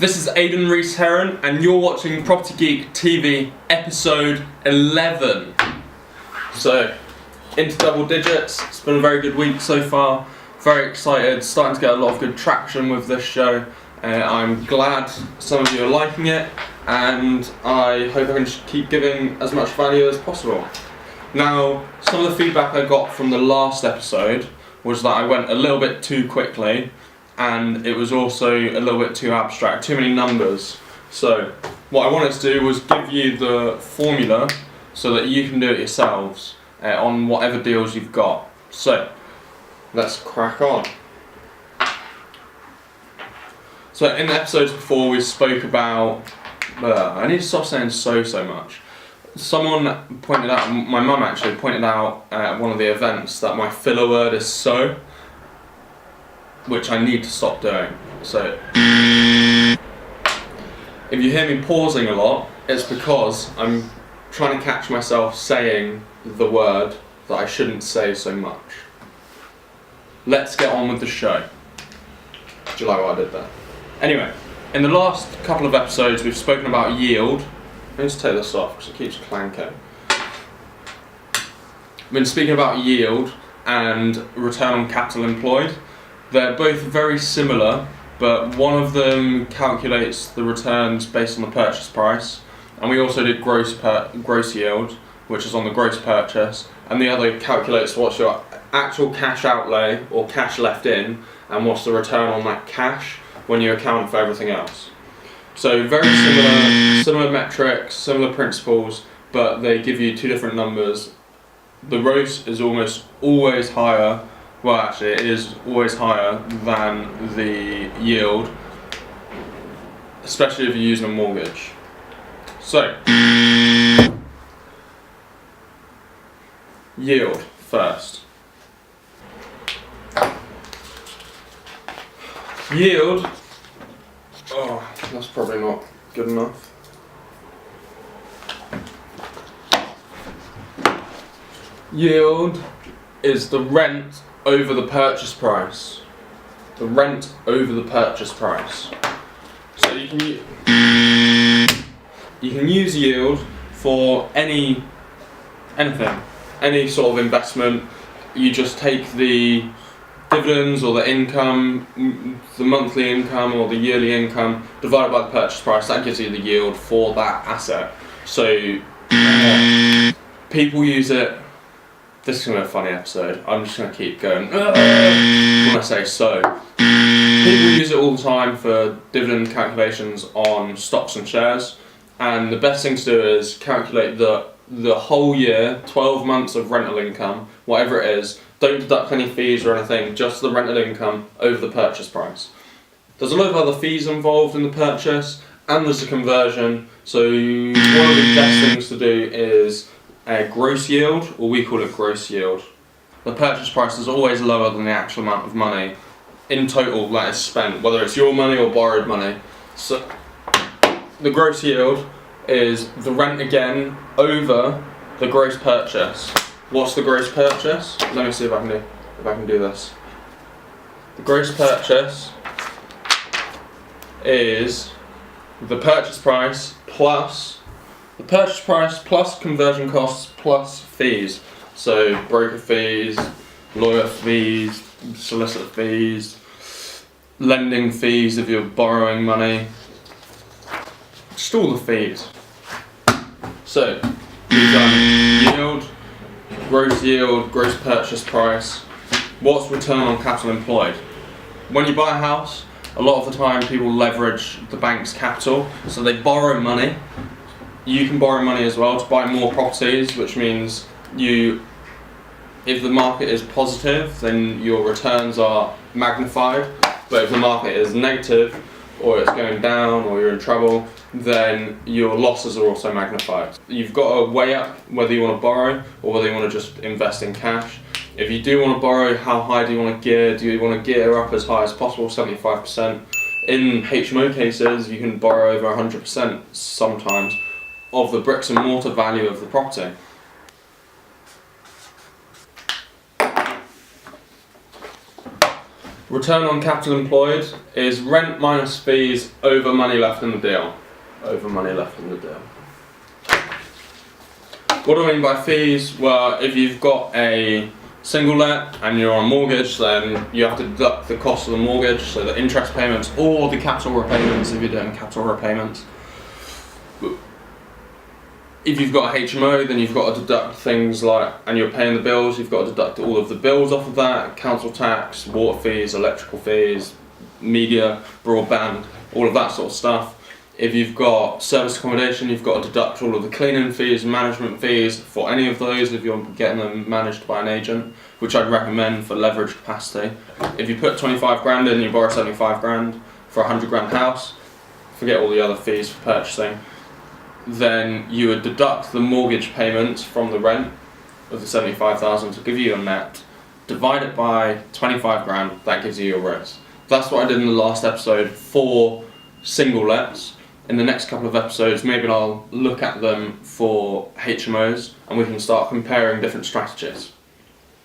This is Aidan Rees-Heron and you're watching Property Geek TV episode 11. So, into double digits. It's been a very good week so far. Very excited, starting to get a lot of good traction with this show. I'm glad some of you are liking it, and I hope I can just keep giving as much value as possible. Now, some of the feedback I got from the last episode was that I went a little bit too quickly, and it was also a little bit too abstract, too many numbers. So, what I wanted to do was give you the formula so that you can do it yourselves on whatever deals you've got. So, let's crack on. So in the episodes before we spoke about, I need to stop saying so much. Someone pointed out, my mum actually pointed out at one of the events that my filler word is so, which I need to stop doing. So if you hear me pausing a lot, it's because I'm trying to catch myself saying the word that I shouldn't say so much. Let's get on with the show. Do you like what I did there? Anyway, in the last couple of episodes we've spoken about yield. Let me just take this off because it keeps clanking. We've been speaking about yield and return on capital employed. They're both very similar, but one of them calculates the returns based on the purchase price, and we also did gross yield, which is on the gross purchase, and the other calculates what's your actual cash outlay or cash left in, and what's the return on that cash when you account for everything else. So very similar metrics, similar principles, but they give you two different numbers. The gross is almost always higher, well actually it is always higher than the yield, especially if you're using a mortgage. So, yield first. Yield, oh, that's probably not good enough. Yield is the rent over the purchase price. The rent over the purchase price. So you can use yield for anything, any sort of investment. You just take the dividends or the income, the monthly income or the yearly income, divided by the purchase price. That gives you the yield for that asset. So people use it. This is going to be a funny episode. I'm just going to keep going when I say so. People use it all the time for dividend calculations on stocks and shares, and the best thing to do is calculate the whole year, 12 months of rental income, whatever it is. Don't deduct any fees or anything, just the rental income over the purchase price. There's a lot of other fees involved in the purchase, and there's a conversion. So one of the best things to do is a gross yield, or we call it gross yield. The purchase price is always lower than the actual amount of money in total that is spent, whether it's your money or borrowed money. So the gross yield is the rent again over the gross purchase. What's the gross purchase? Let me see if I can do this. The gross purchase is the purchase price plus conversion costs plus fees. So broker fees, lawyer fees, solicitor fees, lending fees if you're borrowing money, just all the fees. So we've done yield, gross purchase price. What's return on capital employed? When you buy a house, a lot of the time people leverage the bank's capital, so they borrow money. You can borrow money as well to buy more properties, which means if the market is positive, then your returns are magnified, but if the market is negative, or it's going down, or you're in trouble, then your losses are also magnified. You've got to weigh up whether you want to borrow or whether you want to just invest in cash. If you do want to borrow, how high do you want to gear? Do you want to gear up as high as possible, 75%? In HMO cases, you can borrow over 100% sometimes of the bricks and mortar value of the property. Return on capital employed is rent minus fees over money left in the deal. Over money left in the deal. What do I mean by fees? Well, if you've got a single let and you're on a mortgage, then you have to deduct the cost of the mortgage, so the interest payments or the capital repayments if you're doing capital repayments. If you've got a HMO, then you've got to deduct things like, and you're paying the bills, you've got to deduct all of the bills off of that, council tax, water fees, electrical fees, media, broadband, all of that sort of stuff. If you've got service accommodation, you've got to deduct all of the cleaning fees, management fees for any of those if you're getting them managed by an agent, which I'd recommend for leverage capacity. If you put 25 grand in, you borrow 75 grand for a 100 grand house, forget all the other fees for purchasing, then you would deduct the mortgage payments from the rent of the 75,000 to give you your net, divide it by 25 grand, that gives you your rents. That's what I did in the last episode for single lets. In the next couple of episodes, maybe I'll look at them for HMOs and we can start comparing different strategies.